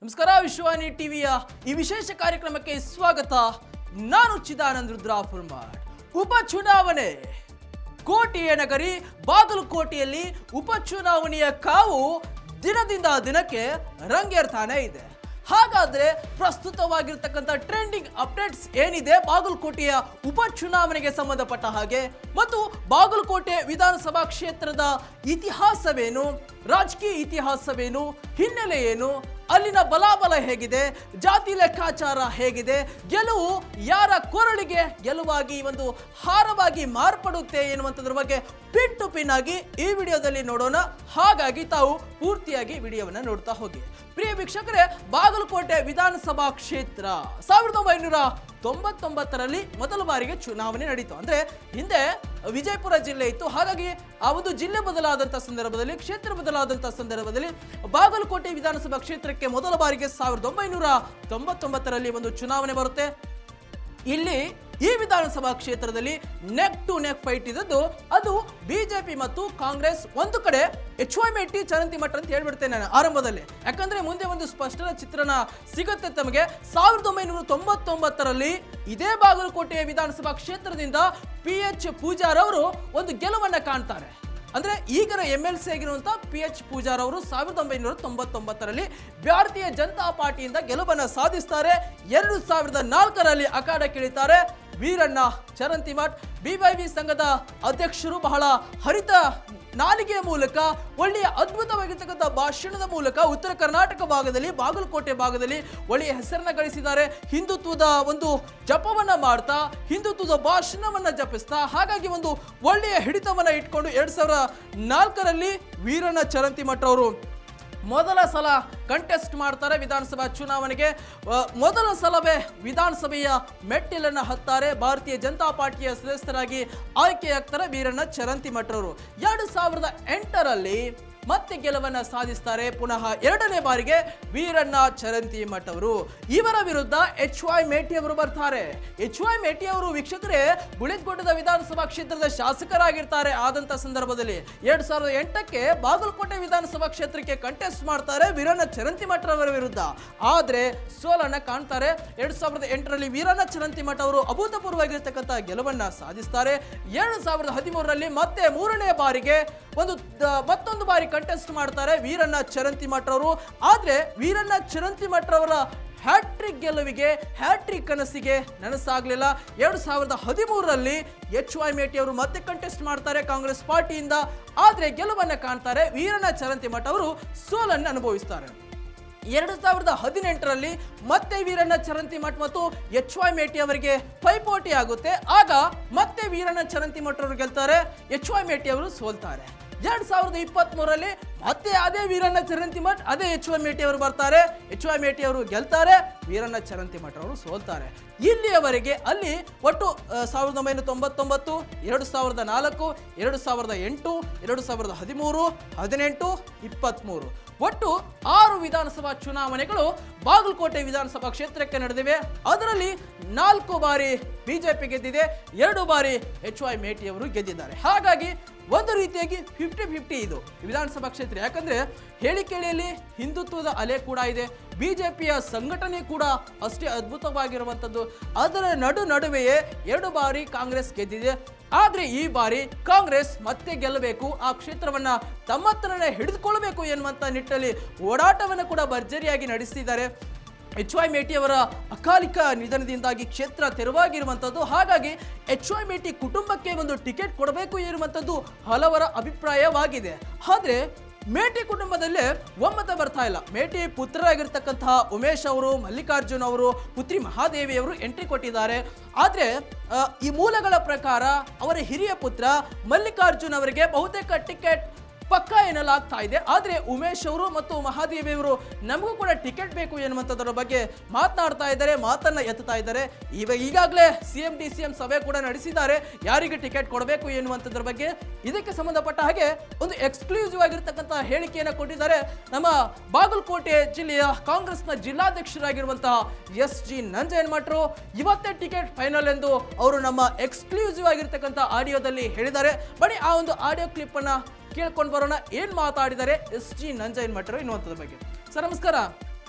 ನಮಸ್ಕಾರ. ವಿಶ್ವವಾಣಿ ಟಿವಿಯ ಈ ವಿಶೇಷ ಕಾರ್ಯಕ್ರಮಕ್ಕೆ ಸ್ವಾಗತ. ನಾನು ಚಿದಾನಂದ ರುದ್ರಾಪುರ್ಮಾಡ್. ಉಪಚುನಾವಣೆ ಕೋಟೆಯ ನಗರಿ ಬಾಗಲಕೋಟೆಯಲ್ಲಿ ಉಪಚುನಾವಣೆಯ ಕಾವು ದಿನದಿಂದ ದಿನಕ್ಕೆ ರಂಗೇರ್ತಾನೆ ಇದೆ. ಹಾಗಾದ್ರೆ ಪ್ರಸ್ತುತವಾಗಿರ್ತಕ್ಕಂಥ ಟ್ರೆಂಡಿಂಗ್ ಅಪ್ಡೇಟ್ಸ್ ಏನಿದೆ ಬಾಗಲಕೋಟೆಯ ಉಪಚುನಾವಣೆಗೆ ಸಂಬಂಧಪಟ್ಟ ಹಾಗೆ, ಮತ್ತು ಬಾಗಲಕೋಟೆ ವಿಧಾನಸಭಾ ಕ್ಷೇತ್ರದ ಇತಿಹಾಸವೇನು, ರಾಜಕೀಯ ಇತಿಹಾಸವೇನು, ಹಿನ್ನೆಲೆ ಏನು, ಅಲ್ಲಿನ ಬಲಾಬಲ ಹೇಗಿದೆ, ಜಾತಿ ಲೆಕ್ಕಾಚಾರ ಹೇಗಿದೆ, ಗೆಲುವು ಯಾರ ಕೊರಳಿಗೆ ಗೆಲುವಾಗಿ ಒಂದು ಹಾರವಾಗಿ ಮಾರ್ಪಡುತ್ತೆ ಎನ್ನುವಂಥದ್ರ ಬಗ್ಗೆ ಪಿನ್ ಟು ಪಿನ್ ಆಗಿ ಈ ವಿಡಿಯೋದಲ್ಲಿ ನೋಡೋಣ. ಹಾಗಾಗಿ ತಾವು ಪೂರ್ತಿಯಾಗಿ ವಿಡಿಯೋವನ್ನು ನೋಡ್ತಾ ಹೋಗಿ. ಪ್ರಿಯ ವೀಕ್ಷಕರೇ, ಬಾಗಲಕೋಟೆ ವಿಧಾನಸಭಾ ಕ್ಷೇತ್ರ 1999ರಲ್ಲಿ ಮೊದಲ ಬಾರಿಗೆ ಚುನಾವಣೆ ನಡೀತು. ಅಂದ್ರೆ ಹಿಂದೆ ವಿಜಯಪುರ ಜಿಲ್ಲೆ ಇತ್ತು. ಹಾಗಾಗಿ ಆ ಒಂದು ಜಿಲ್ಲೆ ಬದಲಾದಂತಹ ಸಂದರ್ಭದಲ್ಲಿ, ಕ್ಷೇತ್ರ ಬದಲಾದಂತಹ ಸಂದರ್ಭದಲ್ಲಿ ಬಾಗಲಕೋಟೆ ವಿಧಾನಸಭಾ ಕ್ಷೇತ್ರಕ್ಕೆ ಮೊದಲ ಬಾರಿಗೆ 1999ರಲ್ಲಿ ಒಂದು ಚುನಾವಣೆ ಬರುತ್ತೆ. ಇಲ್ಲಿ ಈ ವಿಧಾನಸಭಾ ಕ್ಷೇತ್ರದಲ್ಲಿ ನೆಕ್ ಟು ನೆಕ್ ಫೈಟ್ ಇದ್ದದ್ದು ಅದು ಬಿಜೆಪಿ ಮತ್ತು ಕಾಂಗ್ರೆಸ್. ಒಂದು ಕಡೆ HY ಮೇಟಿ ಚರಂತಿಮಠ ಅಂತ ಹೇಳ್ಬಿಡ್ತೇನೆ ನಾನು ಆರಂಭದಲ್ಲಿ, ಯಾಕಂದ್ರೆ ಮುಂದೆ ಒಂದು ಸ್ಪಷ್ಟ ಚಿತ್ರಣ ಸಿಗುತ್ತೆ ತಮಗೆ. 1999ರಲ್ಲಿ ಇದೇ ಬಾಗಲಕೋಟೆ ವಿಧಾನಸಭಾ ಕ್ಷೇತ್ರದಿಂದ PH ಪೂಜಾರ್ ಅವರು ಒಂದು ಗೆಲುವನ್ನ ಕಾಣ್ತಾರೆ. ಅಂದ್ರೆ ಈಗಿನ MLC ಆಗಿರುವಂತಹ PH ಪೂಜಾರ್ ಅವರು 1999ರಲ್ಲಿ ಭಾರತೀಯ ಜನತಾ ಪಾರ್ಟಿಯಿಂದ ಗೆಲುವನ್ನು ಸಾಧಿಸ್ತಾರೆ. 2004ರಲ್ಲಿ ಅಖಾಡಕ್ಕಿಳಿತಾರೆ. ವೀರಣ್ಣ ಚರಂತಿಮಠ್ BYV ಸಂಘದ ಅಧ್ಯಕ್ಷರು ಬಹಳ ಹರಿತ ನಾಲಿಗೆಯ ಮೂಲಕ, ಒಳ್ಳೆಯ ಅದ್ಭುತವಾಗಿರ್ತಕ್ಕಂಥ ಭಾಷಣದ ಮೂಲಕ ಉತ್ತರ ಕರ್ನಾಟಕ ಭಾಗದಲ್ಲಿ, ಬಾಗಲಕೋಟೆ ಭಾಗದಲ್ಲಿ ಒಳ್ಳೆಯ ಹೆಸರನ್ನ ಗಳಿಸಿದ್ದಾರೆ. ಹಿಂದುತ್ವದ ಒಂದು ಜಪವನ್ನ ಮಾಡ್ತಾ, ಹಿಂದುತ್ವದ ಭಾಷಣವನ್ನ ಜಪಿಸ್ತಾ, ಹಾಗಾಗಿ ಒಂದು ಒಳ್ಳೆಯ ಹಿಡಿತವನ್ನ ಇಟ್ಕೊಂಡು 2004ರಲ್ಲಿ ವೀರಣ್ಣ ಚರಂತಿಮಠ್ ಅವರು ಮೊದಲ ಸಲ ಕಂಟೆಸ್ಟ್ ಮಾಡ್ತಾರೆ ವಿಧಾನಸಭಾ ಚುನಾವಣೆಗೆ. ಮೊದಲ ಸಲವೇ ವಿಧಾನಸಭೆಯ ಮೆಟ್ಟಿಲನ್ನು ಹತ್ತಾರೆ. ಭಾರತೀಯ ಜನತಾ ಪಾರ್ಟಿಯ ಸದಸ್ಯರಾಗಿ ಆಯ್ಕೆಯಾಗ್ತಾರೆ ವೀರಣ್ಣ ಚರಂತಿಮಠ್ ಅವರು. 2008ರಲ್ಲಿ ಮತ್ತೆ ಗೆಲುವನ್ನು ಸಾಧಿಸ್ತಾರೆ. ಪುನಃ ಎರಡನೇ ಬಾರಿಗೆ ವೀರಣ್ಣ ಚರಂತಿಮಠ್ ಅವರು. ಇವರ ವಿರುದ್ಧ HY ಮೇಟಿ ಅವರು ಬರ್ತಾರೆ. HY ಮೇಟಿ ಅವರು ವೀಕ್ಷಕರೇ ಗುಳಿತ್ಕೋಟದ ವಿಧಾನಸಭಾ ಕ್ಷೇತ್ರದ ಶಾಸಕರಾಗಿರ್ತಾರೆ. ಆದಂತ ಸಂದರ್ಭದಲ್ಲಿ 2008ಕ್ಕೆ ಬಾಗಲಕೋಟೆ ವಿಧಾನಸಭಾ ಕ್ಷೇತ್ರಕ್ಕೆ ಕಂಟೆಸ್ಟ್ ಮಾಡ್ತಾರೆ ವೀರಣ್ಣ ಚರಂತಿಮಠ್ ಅವರ ವಿರುದ್ಧ. ಆದ್ರೆ ಸೋಲನ್ನ ಕಾಣ್ತಾರೆ. 2008ರಲ್ಲಿ ವೀರಣ್ಣ ಚರಂತಿಮಠ್ ಅವರು ಅಭೂತಪೂರ್ವವಾಗಿರ್ತಕ್ಕಂಥ ಗೆಲುವನ್ನ ಸಾಧಿಸ್ತಾರೆ. 2013ರಲ್ಲಿ ಮತ್ತೆ ಮೂರನೇ ಬಾರಿಗೆ ಮತ್ತೊಂದು ಬಾರಿ ಕಂಟೆಸ್ಟ್ ಮಾಡ್ತಾರೆ ವೀರಣ್ಣ ಚರಂತಿಮಠ್ ಅವರು. ಆದ್ರೆ ವೀರಣ್ಣ ಚರಂತಿಮಠ್ ಅವರ ಹ್ಯಾಟ್ರಿಕ್ ಗೆಲುವಿಗೆ, ಹ್ಯಾಟ್ರಿಕ್ ಕನಸಿಗೆ ನನಸಾಗಲಿಲ್ಲ. 2013ರಲ್ಲಿ HY ಮೇಟಿ ಅವರು ಮತ್ತೆ ಕಂಟೆಸ್ಟ್ ಮಾಡ್ತಾರೆ ಕಾಂಗ್ರೆಸ್ ಪಾರ್ಟಿಯಿಂದ. ಆದ್ರೆ ಗೆಲುವನ್ನ ಕಾಣ್ತಾರೆ. ವೀರಣ್ಣ ಚರಂತಿಮಠ್ ಅವರು ಸೋಲನ್ನು ಅನುಭವಿಸ್ತಾರೆ. 2018ರಲ್ಲಿ ಮತ್ತೆ ವೀರಣ್ಣ ಚರಂತಿಮಠ್ ಮತ್ತು HY ಮೇಟಿ ಅವರಿಗೆ ಪೈಪೋಟಿ ಆಗುತ್ತೆ. ಆಗ ಮತ್ತೆ ವೀರಣ್ಣ ಚರಂತಿಮಠ್ ಅವರು ಗೆಲ್ತಾರೆ, HY ಮೇಟಿ ಅವರು ಸೋಲ್ತಾರೆ. 2023ರಲ್ಲಿ ಮತ್ತೆ ಅದೇ ವೀರಣ್ಣ ಚರಂತಿಮಠ್, ಅದೇ HY ಮೇಟಿ ಅವರು ಬರ್ತಾರೆ. HY ಮೇಟಿ ಅವರು ಗೆಲ್ತಾರೆ, ವೀರಣ್ಣ ಚರಂತಿಮಠ್ ಅವರು ಸೋಲ್ತಾರೆ. ಇಲ್ಲಿಯವರೆಗೆ ಅಲ್ಲಿ ಒಟ್ಟು 1999, 2004, 2008, 2013, 18, 23 ಒಟ್ಟು 6 ವಿಧಾನಸಭಾ ಚುನಾವಣೆಗಳು ಬಾಗಲಕೋಟೆ ವಿಧಾನಸಭಾ ಕ್ಷೇತ್ರಕ್ಕೆ ನಡೆದಿವೆ. ಅದರಲ್ಲಿ 4 ಬಾರಿ ಬಿಜೆಪಿ ಗೆದ್ದಿದೆ, 2 ಬಾರಿ HY ಮೇಟಿ ಅವರು ಗೆದ್ದಿದ್ದಾರೆ. ಹಾಗಾಗಿ ಒಂದು ರೀತಿಯಾಗಿ 50-50 ಇದು ವಿಧಾನಸಭಾ ಕ್ಷೇತ್ರ. ಯಾಕಂದ್ರೆ ಹೇಳಿಕೆಯಲ್ಲಿ ಹಿಂದುತ್ವದ ಅಲೆ ಕೂಡ ಇದೆ, ಬಿಜೆಪಿಯ ಸಂಘಟನೆ ಕೂಡ ಅಷ್ಟೇ ಅದ್ಭುತವಾಗಿರುವಂಥದ್ದು. ಅದರ ನಡುವೆಯೇ 2 ಬಾರಿ ಕಾಂಗ್ರೆಸ್ ಗೆದ್ದಿದೆ. ಆದ್ರೆ ಈ ಬಾರಿ ಕಾಂಗ್ರೆಸ್ ಮತ್ತೆ ಗೆಲ್ಲಬೇಕು, ಆ ಕ್ಷೇತ್ರವನ್ನ ತಮ್ಮತ್ರನೇ ಹಿಡಿದುಕೊಳ್ಳಬೇಕು ಎನ್ನುವಂತ ನಿಟ್ಟಿನಲ್ಲಿ ಓಡಾಟವನ್ನು ಕೂಡ ಭರ್ಜರಿಯಾಗಿ ನಡೆಸಿದ್ದಾರೆ. HY ಮೇಟಿ ಅವರ ಅಕಾಲಿಕ ನಿಧನದಿಂದಾಗಿ ಕ್ಷೇತ್ರ ತೆರವಾಗಿರುವಂಥದ್ದು. ಹಾಗಾಗಿ HY ಮೇಟಿ ಕುಟುಂಬಕ್ಕೆ ಒಂದು ಟಿಕೆಟ್ ಕೊಡಬೇಕು ಎನ್ನುವಂಥದ್ದು ಹಲವರ ಅಭಿಪ್ರಾಯವಾಗಿದೆ. ಆದ್ರೆ ಮೇಟಿ ಕುಟುಂಬದಲ್ಲೇ ಒಮ್ಮತ ಬರ್ತಾ ಇಲ್ಲ. ಮೇಟಿ ಪುತ್ರರಾಗಿರ್ತಕ್ಕಂತಹ ಉಮೇಶ್ ಅವರು, ಮಲ್ಲಿಕಾರ್ಜುನ್ ಅವರು, ಪುತ್ರಿ ಮಹಾದೇವಿ ಅವರು ಎಂಟ್ರಿ ಕೊಟ್ಟಿದ್ದಾರೆ. ಆದ್ರೆ ಈ ಮೂಲಗಳ ಪ್ರಕಾರ ಅವರ ಹಿರಿಯ ಪುತ್ರ ಮಲ್ಲಿಕಾರ್ಜುನ್ ಅವರಿಗೆ ಬಹುತೇಕ ಟಿಕೆಟ್ ಪಕ್ಕ ಎನ್ನಲಾಗ್ತಾ ಇದೆ. ಆದ್ರೆ ಉಮೇಶ್ ಅವರು ಮತ್ತು ಮಹಾದೇವಿ ಅವರು ನಮಗೂ ಕೂಡ ಟಿಕೆಟ್ ಬೇಕು ಎನ್ನುವಂಥದ್ರ ಬಗ್ಗೆ ಮಾತನಾಡ್ತಾ ಇದ್ದಾರೆ, ಮಾತನ್ನ ಎತ್ತುತ್ತಾ ಇದ್ದಾರೆ. ಈಗಾಗಲೇ CM ಸಭೆ ಕೂಡ ನಡೆಸಿದ್ದಾರೆ, ಯಾರಿಗೆ ಟಿಕೆಟ್ ಕೊಡಬೇಕು ಎನ್ನುವಂಥದ್ರ ಬಗ್ಗೆ. ಇದಕ್ಕೆ ಸಂಬಂಧಪಟ್ಟ ಹಾಗೆ ಒಂದು ಎಕ್ಸ್ಕ್ಲೂಸಿವ್ ಆಗಿರ್ತಕ್ಕಂಥ ಹೇಳಿಕೆಯನ್ನು ಕೊಟ್ಟಿದ್ದಾರೆ ನಮ್ಮ ಬಾಗಲಕೋಟೆ ಜಿಲ್ಲೆಯ ಕಾಂಗ್ರೆಸ್ನ ಜಿಲ್ಲಾಧ್ಯಕ್ಷರಾಗಿರುವಂತಹ SG ನಂಜನಮಠರು. ಇವತ್ತೇ ಟಿಕೆಟ್ ಫೈನಲ್ ಎಂದು ಅವರು ನಮ್ಮ ಎಕ್ಸ್ಕ್ಲೂಸಿವ್ ಆಗಿರ್ತಕ್ಕಂಥ ಆಡಿಯೋದಲ್ಲಿ ಹೇಳಿದ್ದಾರೆ. ಬನ್ನಿ ಆ ಒಂದು ಆಡಿಯೋ ಕ್ಲಿಪ್ ಅನ್ನ ಕೇಳ್ಕೊಂಡು ಬರೋಣ. ಏನ್ ಮಾತಾಡಿದ್ದಾರೆ SG ನಂಜನಮಠರು ಎನ್ನುವಂಥದ್ರ ಬಗ್ಗೆ. ಸರ್ ನಮಸ್ಕಾರ.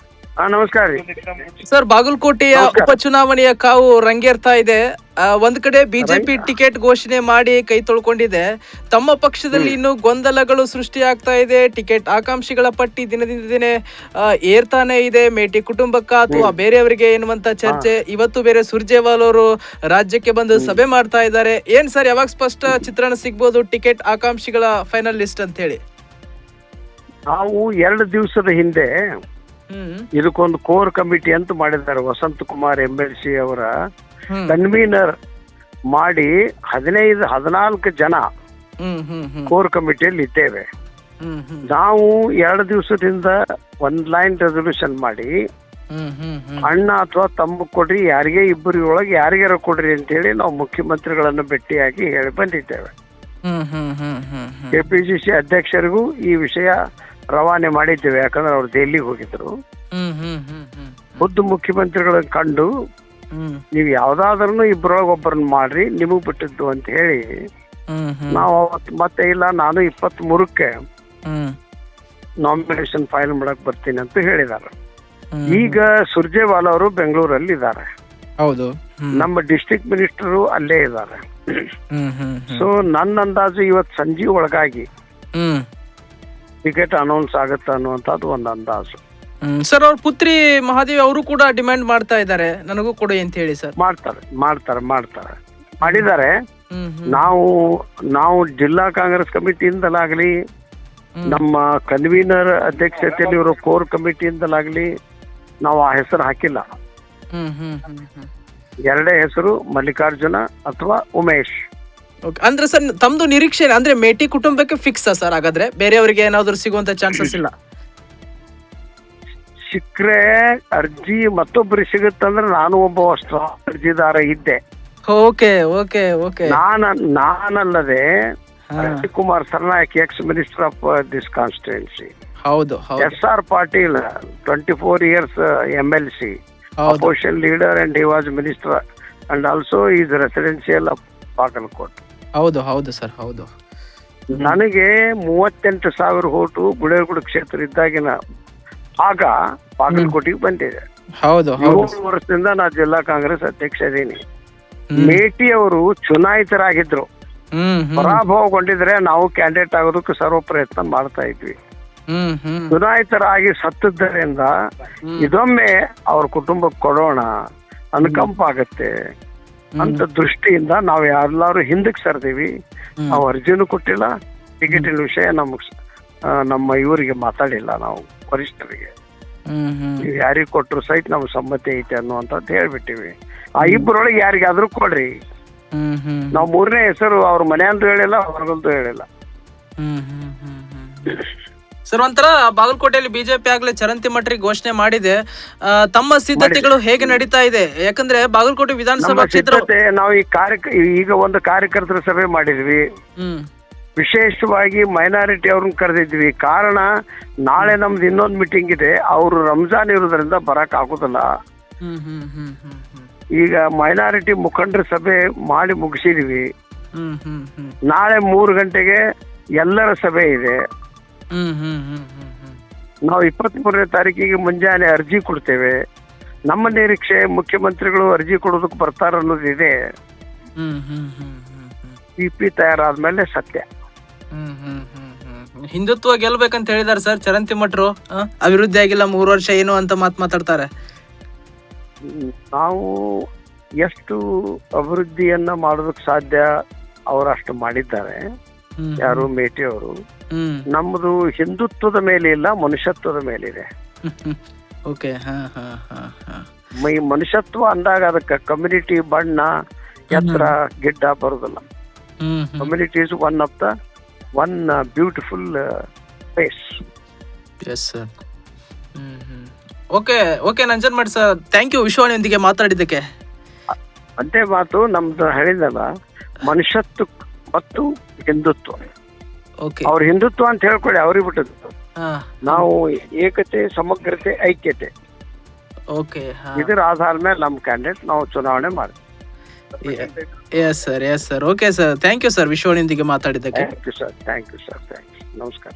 ನಮಸ್ಕಾರ ರೀ ಸರ್, ಬಾಗಲಕೋಟೆಯ ಉಪಚುನಾವಣೆಯ ಕಾವು ರಂಗೇರ್ತಾ ಇದೆ. ಒಂದ್ ಕಡೆ ಬಿಜೆಪಿ ಟಿಕೆಟ್ ಘೋಷಣೆ ಮಾಡಿ ಕೈ ತೊಳ್ಕೊಂಡಿದೆ. ತಮ್ಮ ಪಕ್ಷದಲ್ಲಿ ಇನ್ನು ಗೊಂದಲಗಳು ಸೃಷ್ಟಿ ಆಗ್ತಾ ಇದೆ. ಟಿಕೆಟ್ ಆಕಾಂಕ್ಷಿಗಳ ಪಟ್ಟಿ ದಿನದಿಂದ ದಿನೇ ಏರ್ತಾನೆ ಇದೆ. ಮೇಟಿ ಕುಟುಂಬಕ್ಕ ಅಥವಾ ಬೇರೆಯವರಿಗೆ ಎನ್ನುವಂತ ಚರ್ಚೆ. ಇವತ್ತು ಬೇರೆ ಸುರ್ಜೇವಾಲ್ ಅವರು ರಾಜ್ಯಕ್ಕೆ ಬಂದು ಸಭೆ ಮಾಡ್ತಾ ಇದ್ದಾರೆ. ಏನ್ ಸರ್, ಯಾವಾಗ ಸ್ಪಷ್ಟ ಚಿತ್ರಣ ಸಿಗ್ಬೋದು ಟಿಕೆಟ್ ಆಕಾಂಕ್ಷಿಗಳ ಫೈನಲ್ ಲಿಸ್ಟ್ ಅಂತ ಹೇಳಿ? ನಾವು 2 ದಿವಸದ ಹಿಂದೆ ಇದಕ್ಕೊಂದು ಕೋರ್ ಕಮಿಟಿ ಅಂತ ಮಾಡಿದ್ದಾರೆ. ವಸಂತ ಕುಮಾರ್ MLC ಅವರ ಕನ್ವೀನರ್ ಮಾಡಿ 14 ಜನ ಕೋರ್ ಕಮಿಟಿಯಲ್ಲಿ ಇದ್ದೇವೆ. ನಾವು 2 ದಿವಸದಿಂದ ಲೈನ್ ರೆಸೊಲ್ಯೂಷನ್ ಮಾಡಿ ಅಣ್ಣ ಅಥವಾ ತಮ್ಮ ಕೊಡ್ರಿ, ಯಾರಿಗೆ ಇಬ್ಬರಿಗೊಳಗೆ ಯಾರಿಗಾರ ಕೊಡ್ರಿ ಅಂತ ಹೇಳಿ ನಾವು ಮುಖ್ಯಮಂತ್ರಿಗಳನ್ನು ಭೇಟಿಯಾಗಿ ಹೇಳಿ ಬಂದಿದ್ದೇವೆ. KPCC ಅಧ್ಯಕ್ಷರಿಗೂ ಈ ವಿಷಯ ರವಾನೆ ಮಾಡಿದ್ದೇವೆ. ಯಾಕಂದ್ರೆ ಅವ್ರು ದೆಹಲಿಗೆ ಹೋಗಿದ್ರು. ಖುದ್ದು ಮುಖ್ಯಮಂತ್ರಿಗಳನ್ನ ಕಂಡು ನೀವು ಯಾವ್ದಾದ್ರೂ ಇಬ್ಬರೊಳಗೆ ಒಬ್ಬರನ್ನ ಮಾಡ್ರಿ, ನಿಮಗ್ ಬಿಟ್ಟಿದ್ದು ಅಂತ ಹೇಳಿ ನಾವು ಅವತ್ತು ಮತ್ತೆ ಇಲ್ಲ, ನಾನು 23ಕ್ಕೆ ನಾಮಿನೇಷನ್ ಫೈಲ್ ಮಾಡಕ್ ಬರ್ತೀನಿ ಅಂತ ಹೇಳಿದಾರೆ. ಈಗ ಸುರ್ಜೇವಾಲ್ ಅವರು ಬೆಂಗಳೂರಲ್ಲಿ ಇದ್ದಾರೆ. ಹೌದು, ನಮ್ಮ ಡಿಸ್ಟ್ರಿಕ್ಟ್ ಮಿನಿಸ್ಟರು ಅಲ್ಲೇ ಇದ್ದಾರೆ. ಸೊ ನನ್ನ ಅಂದಾಜು ಇವತ್ತು ಸಂಜೆ ಒಳಗಾಗಿ ಟಿಕೆಟ್ ಅನೌನ್ಸ್ ಆಗುತ್ತೆ ಅನ್ನುವಂಥದ್ದು ಒಂದು ಅಂದಾಜು. ಸರ್, ಅವ್ರ ಪುತ್ರಿ ಮಹಾದೇವಿ ಅವರು ಕೂಡ ಡಿಮ್ಯಾಂಡ್ ಮಾಡ್ತಾ ಇದ್ದಾರೆ, ನನಗೂ ಕೊಡಿ ಅಂತ ಹೇಳಿ. ಸರ್, ಮಾಡಿದ್ದಾರೆ. ನಾವು ಜಿಲ್ಲಾ ಕಾಂಗ್ರೆಸ್ ಕಮಿಟಿಯಿಂದಲಾಗ್ಲಿ, ನಮ್ಮ ಕನ್ವೀನರ್ ಅಧ್ಯಕ್ಷತೆಯಲ್ಲಿ ಇರೋ ಕೋರ್ ಕಮಿಟಿಯಿಂದಲಾಗ್ಲಿ ನಾವು ಆ ಹೆಸರು ಹಾಕಿಲ್ಲ. 2 ಹೆಸರು, ಮಲ್ಲಿಕಾರ್ಜುನ ಅಥವಾ ಉಮೇಶ್. ಅಂದ್ರೆ ಸರ್, ತಮ್ದು ನಿರೀಕ್ಷೆ ಅಂದ್ರೆ ಮೇಟಿ ಕುಟುಂಬಕ್ಕೆ ಫಿಕ್ಸ್ ಸರ್? ಹಾಗಾದ್ರೆ ಬೇರೆಯವರಿಗೆ ಏನಾದ್ರು ಸಿಗುವಂತ ಚಾನ್ಸಸ್ ಇಲ್ಲ? ಸಿಕ್ಕರೆ ಅರ್ಜಿ ಮತ್ತೊಬ್ಬರಿಗೆ ಸಿಗುತ್ತಂದ್ರೆ ನಾನು ಒಬ್ಬ ಸ್ಟ್ರಾಂಗ್ ಅರ್ಜಿದಾರ ಇದ್ದೆ. Okay okay okay. ನಾನಲ್ಲದೆ Kumar Sarnaik, ex minister of this constituency. ಹೌದು. SR Patil 24 years MLC, opposition leader, and he was minister and also is residential of Bagalkote. ಹೌದು ಹೌದು ಸರ್, ಹೌದು. ನನಗೆ 38,000 ಓಟು ಗುಳೇಗುಡ ಕ್ಷೇತ್ರ ಇದ್ದಾಗಿನ ಆಗ ಬಾಗಲಕೋಟೆಗೆ ಬಂದಿದೆ. ಹೌದು, 7 ವರ್ಷದಿಂದ ನಾ ಜಿಲ್ಲಾ ಕಾಂಗ್ರೆಸ್ ಅಧ್ಯಕ್ಷ ಇದೀನಿ. ಮೇಟಿ ಅವರು ಚುನಾಯಿತರಾಗಿದ್ರು. ಪರಾಭವಗೊಂಡಿದ್ರೆ ನಾವು ಕ್ಯಾಂಡಿಡೇಟ್ ಆಗೋದಕ್ಕೆ ಸರ್ವ ಪ್ರಯತ್ನ ಮಾಡ್ತಾ ಇದ್ವಿ. ಚುನಾಯಿತರಾಗಿ ಸತ್ತದ್ದರಿಂದ ಇದೊಮ್ಮೆ ಅವ್ರ ಕುಟುಂಬಕ್ಕೆ ಕೊಡೋಣ, ಅನುಕಂಪ ಆಗತ್ತೆ ಅಂತ ದೃಷ್ಟಿಯಿಂದ ನಾವು ಎಲ್ಲಾರು ಹಿಂದಕ್ಕೆ ಸರ್ದೀವಿ. ನಾವು ಅರ್ಜಿನೂ ಕೊಟ್ಟಿಲ್ಲ, ಟಿಕೆಟಿನ ವಿಷಯ ನಮ್ಮ ಇವರಿಗೆ ಮಾತಾಡಿಲ್ಲ, ನಾವು ವರಿಷ್ಠರಿಗೆ. ನೀವು ಯಾರಿಗೆ ಕೊಟ್ಟರು ಸಹಿತ ನಮ್ಗೆ ಸಮ್ಮತಿ ಐತೆ ಅನ್ನುವಂಥದ್ದು ಹೇಳ್ಬಿಟ್ಟಿವಿ. ಆ ಇಬ್ಬರೊಳಗೆ ಯಾರಿಗಾದ್ರೂ ಕೊಡ್ರಿ. ನಾವು 3ನೇ ಹೆಸರು ಅವ್ರ ಮನೆ ಅಂತೂ ಹೇಳಿಲ್ಲ, ಹೊರಗಂತೂ ಹೇಳಿಲ್ಲ. ಸರ್, ಒಂಥರ ಬಾಗಲಕೋಟೆಯಲ್ಲಿ ಬಿಜೆಪಿ ಆಗ್ಲೇ ಚರಂತಿ ಮಠರಿಗೆ ಘೋಷಣೆ ಮಾಡಿದೆ. ತಮ್ಮ ಸಿದ್ಧತೆಗಳು ಹೇಗೆ ನಡೀತಾ ಇದೆ? ಯಾಕಂದ್ರೆ ಬಾಗಲಕೋಟೆ ವಿಧಾನಸಭಾ ಕ್ಷೇತ್ರ ನಾವು ಈಗ ಒಂದು ಕಾರ್ಯಕರ್ತರ ಸಭೆ ಮಾಡಿದ್ವಿ. ವಿಶೇಷವಾಗಿ ಮೈನಾರಿಟಿ ಅವ್ರನ್ನ ಕರೆದಿದ್ವಿ. ಕಾರಣ ನಾಳೆ ನಮ್ದು ಇನ್ನೊಂದು ಮೀಟಿಂಗ್ ಇದೆ. ಅವರು ರಂಜಾನ್ ಇರೋದ್ರಿಂದ ಬರಕ್ ಆಗುದಿಲ್ಲ. ಈಗ ಮೈನಾರಿಟಿ ಮುಖಂಡರ ಸಭೆ ಮಾಡಿ ಮುಗಿಸಿದ್ವಿ. ನಾಳೆ 3 ಗಂಟೆಗೆ ಎಲ್ಲರ ಸಭೆ ಇದೆ. ನಾವು 23ನೇ ತಾರೀಕಿಗೆ ಮುಂಜಾನೆ ಅರ್ಜಿ ಕೊಡ್ತೇವೆ. ನಮ್ಮ ನಿರೀಕ್ಷೆ ಮುಖ್ಯಮಂತ್ರಿಗಳು ಅರ್ಜಿ ಕೊಡೋದಕ್ಕೆ ಬರ್ತಾರ ಅನ್ನೋದಿದೆ. PP ತಯಾರಾದ್ಮೇಲೆ ಸತ್ಯ. ಹಿಂದುತ್ವ ಗೆಲ್ಬೇಕಂತ ಹೇಳಿದಾರೆ ಸರ್ ಚರಂತಿ ಮಠರು. ಅಭಿವೃದ್ಧಿ ಆಗಿಲ್ಲ 3 ವರ್ಷ ಏನು ಅಂತ ಮಾತಾಡ್ತಾರೆ. ನಾವು ಎಷ್ಟು ಅಭಿವೃದ್ಧಿಯನ್ನ ಮಾಡೋದಕ್ಕೆ ಸಾಧ್ಯ ಅವರಷ್ಟು ಮಾಡಿದ್ದಾರೆ. ಯಾರು ಮೇಟಿ ಅವರು. ನಮ್ಮದು ಹಿಂದುತ್ವದ ಮೇಲೆ ಇಲ್ಲ, ಮನುಷ್ಯತ್ವದ ಮೇಲಿದೆ. ಈ ಮನುಷ್ಯತ್ವ ಅಂದಾಗ ಅದಕ್ಕೆ ಕಮ್ಯುನಿಟಿ, ಬಣ್ಣ, ಎತ್ತರ, ಗಿಡ್ಡ ಬರುದಿಲ್ಲ. Community is one beautiful place. Okay Nanjan ಮಾಡಿ ಸರ್, ಥ್ಯಾಂಕ್ ಯು ವಿಶ್ವಾಣಿಯೊಂದಿಗೆ ಮಾತಾಡಿದ್ದಕ್ಕೆ. ಅದೇ ಮಾತು ನಮ್ದು ಹೇಳಿದಲ್ಲ, ಮನುಷ್ಯತ್ವ ಮತ್ತು ಹಿಂದುತ್ವ. ಅವ್ರ ಹಿಂದುತ್ವ ಅಂತ ಹೇಳ್ಕೊಳ್ಳಿ, ಅವ್ರಿಗೆ ಬಿಟ್ಟದ್ದು. ನಾವು ಏಕತೆ, ಸಮಗ್ರತೆ, ಐಕ್ಯತೆ, ಇದರ ಆಧಾರ ಮೇಲೆ ನಮ್ಮ ಕ್ಯಾಂಡಿಡೇಟ್ ನಾವು ಚುನಾವಣೆ ಮಾಡ್ತೀವಿ. Yes sir. Okay sir, thank you sir ವಿಶ್ವಾಣಿಯೊಂದಿಗೆ ಮಾತಾಡಿದ್ದಕ್ಕೆ. Thank you sir. ನಮಸ್ಕಾರ.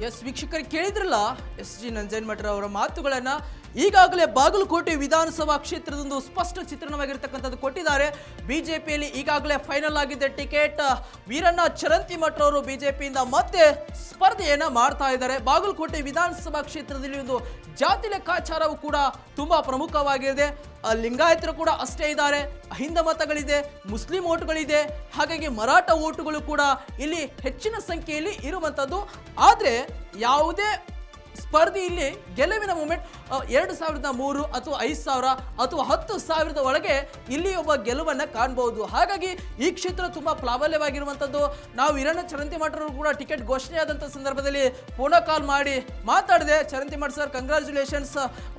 ಎಸ್ ವೀಕ್ಷಕರು ಕೇಳಿದ್ರಲ್ಲ ಎಸ್ ಜಿ ನಂಜನಮಠ ಅವರ ಮಾತುಗಳನ್ನ. ಈಗಾಗಲೇ ಬಾಗಲಕೋಟೆ ವಿಧಾನಸಭಾ ಕ್ಷೇತ್ರದೊಂದು ಸ್ಪಷ್ಟ ಚಿತ್ರಣವಾಗಿರ್ತಕ್ಕಂಥದ್ದು ಕೊಟ್ಟಿದ್ದಾರೆ. ಬಿಜೆಪಿಯಲ್ಲಿ ಈಗಾಗಲೇ ಫೈನಲ್ ಆಗಿದೆ ಟಿಕೆಟ್. ವೀರಣ್ಣ ಚರಂತಿಮಠ ಅವರು ಬಿಜೆಪಿಯಿಂದ ಮತ್ತೆ ಸ್ಪರ್ಧೆಯನ್ನ ಮಾಡ್ತಾ ಇದ್ದಾರೆ. ಬಾಗಲಕೋಟೆ ವಿಧಾನಸಭಾ ಕ್ಷೇತ್ರದಲ್ಲಿ ಒಂದು ಜಾತಿ ಲೆಕ್ಕಾಚಾರವು ಕೂಡ ತುಂಬಾ ಪ್ರಮುಖವಾಗಿದೆ. ಲಿಂಗಾಯತರು ಕೂಡ ಅಷ್ಟೇ ಇದ್ದಾರೆ, ಹಿಂದ ಮತಗಳಿದೆ, ಮುಸ್ಲಿಂ ಓಟುಗಳಿದೆ, ಹಾಗಾಗಿ ಮರಾಠ ಓಟುಗಳು ಕೂಡ ಇಲ್ಲಿ ಹೆಚ್ಚಿನ ಸಂಖ್ಯೆಯಲ್ಲಿ ಇರುವಂಥದ್ದು. ಆದರೆ ಯಾವುದೇ ಸ್ಪರ್ಧೆ ಇಲ್ಲಿ ಗೆಲುವಿನ ಮೂಮೆಂಟ್ 2003 ಅಥವಾ 5000 ಅಥವಾ 10,000 ಒಳಗೆ ಇಲ್ಲಿ ಒಬ್ಬ ಗೆಲುವನ್ನ ಕಾಣಬಹುದು. ಹಾಗಾಗಿ ಈ ಕ್ಷೇತ್ರ ತುಂಬಾ ಪ್ರಾಬಲ್ಯವಾಗಿರುವಂಥದ್ದು. ನಾವು ವೀರಣ್ಣ ಚರಂತಿಮಠರು ಕೂಡ ಟಿಕೆಟ್ ಘೋಷಣೆ ಆದಂಥ ಸಂದರ್ಭದಲ್ಲಿ ಫೋನ್ ಕಾಲ್ ಮಾಡಿ ಮಾತಾಡಿದೆ. ಚರಂತಿಮಠ ಸರ್ ಕಂಗ್ರ್ಯಾಚುಲೇಷನ್ಸ್,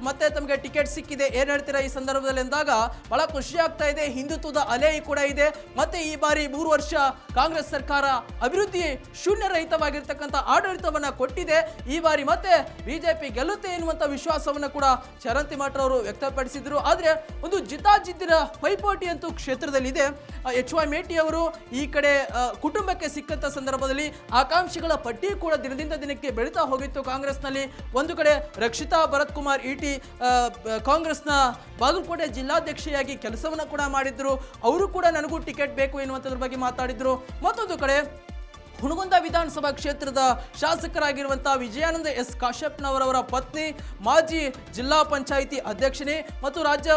ಮತ್ತೆ ತಮಗೆ ಟಿಕೆಟ್ ಸಿಕ್ಕಿದೆ, ಏನ್ ಹೇಳ್ತೀರಾ ಈ ಸಂದರ್ಭದಲ್ಲಿ ಎಂದಾಗ ಬಹಳ ಖುಷಿ ಆಗ್ತಾ ಇದೆ. ಹಿಂದುತ್ವದ ಅಲೆ ಕೂಡ ಇದೆ. ಮತ್ತೆ ಈ ಬಾರಿ 3 ವರ್ಷ ಕಾಂಗ್ರೆಸ್ ಸರ್ಕಾರ ಅಭಿವೃದ್ಧಿ ಶೂನ್ಯರಹಿತವಾಗಿರ್ತಕ್ಕಂಥ ಆಡಳಿತವನ್ನ ಕೊಟ್ಟಿದೆ. ಈ ಬಾರಿ ಮತ್ತೆ ಬಿಜೆಪಿ ಗೆಲ್ಲುತ್ತೆ ಎನ್ನುವಂತ ವಿಶ್ವಾಸವನ್ನ ಕೂಡ ಚರಂತಿಮಠ ಅವರು ವ್ಯಕ್ತಪಡಿಸಿದ್ರು. ಆದ್ರೆ ಒಂದು ಜಿದ್ದಾಜಿದ್ದಿನ ಪೈಪೋಟಿ ಅಂತೂ ಕ್ಷೇತ್ರದಲ್ಲಿದೆ. HY ಮೇಟಿ ಅವರು ಈ ಕಡೆ ಕುಟುಂಬಕ್ಕೆ ಸಿಕ್ಕಂತ ಸಂದರ್ಭದಲ್ಲಿ ಆಕಾಂಕ್ಷಿಗಳ ಪಟ್ಟಿ ಕೂಡ ದಿನದಿಂದ ದಿನಕ್ಕೆ ಬೆಳೀತಾ ಹೋಗಿತ್ತು ಕಾಂಗ್ರೆಸ್ನಲ್ಲಿ. ಒಂದು ಕಡೆ ರಕ್ಷಿತಾ ಭರತ್ ಕುಮಾರ್ ಇಟಿ ಕಾಂಗ್ರೆಸ್ನ ಬಾಗಲಕೋಟೆ ಜಿಲ್ಲಾಧ್ಯಕ್ಷೆಯಾಗಿ ಕೆಲಸವನ್ನ ಕೂಡ ಮಾಡಿದ್ರು. ಅವರು ಕೂಡ ನನಗೂ ಟಿಕೆಟ್ ಬೇಕು ಎನ್ನುವಂಥದ್ರ ಬಗ್ಗೆ ಮಾತಾಡಿದ್ರು. ಮತ್ತೊಂದು ಕಡೆ ಹುಣಗುಂದ ವಿಧಾನಸಭಾ ಕ್ಷೇತ್ರದ ಶಾಸಕರಾಗಿರುವಂತಹ ವಿಜಯಾನಂದ ಎಸ್ ಕಾಶ್ಯಪ್ನವರವರ ಪತ್ನಿ, ಮಾಜಿ ಜಿಲ್ಲಾ ಪಂಚಾಯಿತಿ ಅಧ್ಯಕ್ಷನೇ ಮತ್ತು ರಾಜ್ಯ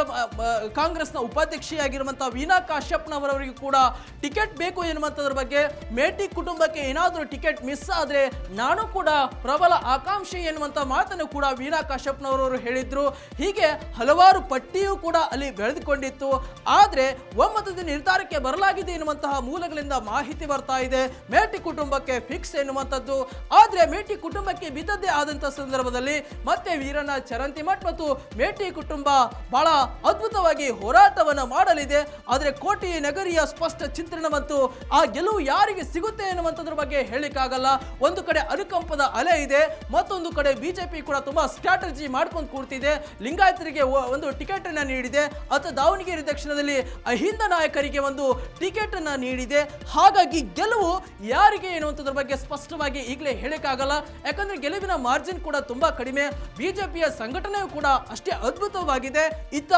ಕಾಂಗ್ರೆಸ್ನ ಉಪಾಧ್ಯಕ್ಷೆಯಾಗಿರುವಂತಹ ವೀಣಾ ಕಾಶ್ಯಪ್ನವರವರಿಗೂ ಕೂಡ ಟಿಕೆಟ್ ಬೇಕು ಎನ್ನುವಂಥದ್ರ ಬಗ್ಗೆ, ಮೇಟಿ ಕುಟುಂಬಕ್ಕೆ ಏನಾದರೂ ಟಿಕೆಟ್ ಮಿಸ್ ಆದರೆ ನಾನು ಕೂಡ ಪ್ರಬಲ ಆಕಾಂಕ್ಷಿ ಎನ್ನುವಂಥ ಮಾತನ್ನು ಕೂಡ ವೀಣಾ ಕಾಶ್ಯಪ್ನವರವರು ಹೇಳಿದ್ರು. ಹೀಗೆ ಹಲವಾರು ಪಟ್ಟಿಯೂ ಕೂಡ ಅಲ್ಲಿ ಬೆಳೆದುಕೊಂಡಿತ್ತು. ಆದರೆ ಒಮ್ಮತದ ನಿರ್ಧಾರಕ್ಕೆ ಬರಲಾಗಿದೆ ಎನ್ನುವಂತಹ ಮೂಲಗಳಿಂದ ಮಾಹಿತಿ ಬರ್ತಾ ಇದೆ. ಮೇಟಿ ಕುಟುಂಬಕ್ಕೆ ಫಿಕ್ಸ್ ಎನ್ನುವಂಥದ್ದು. ಆದ್ರೆ ಮೇಟಿ ಕುಟುಂಬಕ್ಕೆ ಬಿದ್ದದ್ದೇ ಆದಂತಹ ಸಂದರ್ಭದಲ್ಲಿ ಮತ್ತೆ ವೀರಣ್ಣ ಚರಂತಿಮಠ ಮತ್ತು ಮೇಟಿ ಕುಟುಂಬ ಬಹಳ ಅದ್ಭುತವಾಗಿ ಹೋರಾಟವನ್ನು ಮಾಡಲಿದೆ. ಆದ್ರೆ ಕೋಟಿ ನಗರಿಯ ಸ್ಪಷ್ಟ ಚಿತ್ರಣ ಮತ್ತು ಆ ಗೆಲುವು ಯಾರಿಗೆ ಸಿಗುತ್ತೆ ಎನ್ನುವಂಥದ್ರ ಬಗ್ಗೆ ಹೇಳಿಕ್ಕಾಗಲ್ಲ. ಒಂದು ಕಡೆ ಅನುಕಂಪದ ಅಲೆ ಇದೆ, ಮತ್ತೊಂದು ಕಡೆ ಬಿಜೆಪಿ ಕೂಡ ತುಂಬಾ ಸ್ಟ್ರಾಟಜಿ ಮಾಡ್ಕೊಂಡು ಕೂರ್ತಿದೆ. ಲಿಂಗಾಯತರಿಗೆ ಒಂದು ಟಿಕೆಟ್ ಅನ್ನ ನೀಡಿದೆ, ಅಥವಾ ದಾವಣಗೆರೆ ದಕ್ಷಿಣದಲ್ಲಿ ಅಹಿಂದ ನಾಯಕರಿಗೆ ಒಂದು ಟಿಕೆಟ್ ಅನ್ನ ನೀಡಿದೆ. ಹಾಗಾಗಿ ಗೆಲುವು ಯಾರಿಗೆ ಎನ್ನುವಂಥದ್ರ ಬಗ್ಗೆ ಸ್ಪಷ್ಟವಾಗಿ ಈಗಲೇ ಹೇಳಿಕ್ಕಾಗಲ್ಲ. ಯಾಕಂದ್ರೆ ಗೆಲುವಿನ ಮಾರ್ಜಿನ್ ಕೂಡ ತುಂಬಾ ಕಡಿಮೆ. ಬಿಜೆಪಿಯ ಸಂಘಟನೆಯೂ ಕೂಡ ಅಷ್ಟೇ ಅದ್ಭುತವಾಗಿದೆ. ಇತ್ತ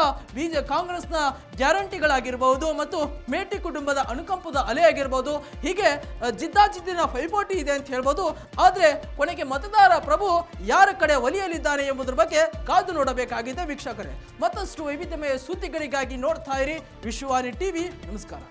ಕಾಂಗ್ರೆಸ್ನ ಗ್ಯಾರಂಟಿಗಳಾಗಿರಬಹುದು ಮತ್ತು ಮೇಟಿ ಕುಟುಂಬದ ಅನುಕಂಪದ ಅಲೆ ಆಗಿರಬಹುದು. ಹೀಗೆ ಜಿದ್ದಾಜಿದ್ದಿನ ಪೈಪೋಟಿ ಇದೆ ಅಂತ ಹೇಳ್ಬೋದು. ಆದ್ರೆ ಕೊನೆಗೆ ಮತದಾರ ಪ್ರಭು ಯಾರ ಕಡೆ ಒಲಿಯಲಿದ್ದಾನೆ ಎಂಬುದರ ಬಗ್ಗೆ ಕಾದು ನೋಡಬೇಕಾಗಿದೆ ವೀಕ್ಷಕರೇ. ಮತ್ತಷ್ಟು ವೈವಿಧ್ಯಮಯ ಸುದ್ದಿಗಳಿಗಾಗಿ ನೋಡ್ತಾ ಇರಿ ವಿಶ್ವವಾಣಿ ಟಿವಿ. ನಮಸ್ಕಾರ.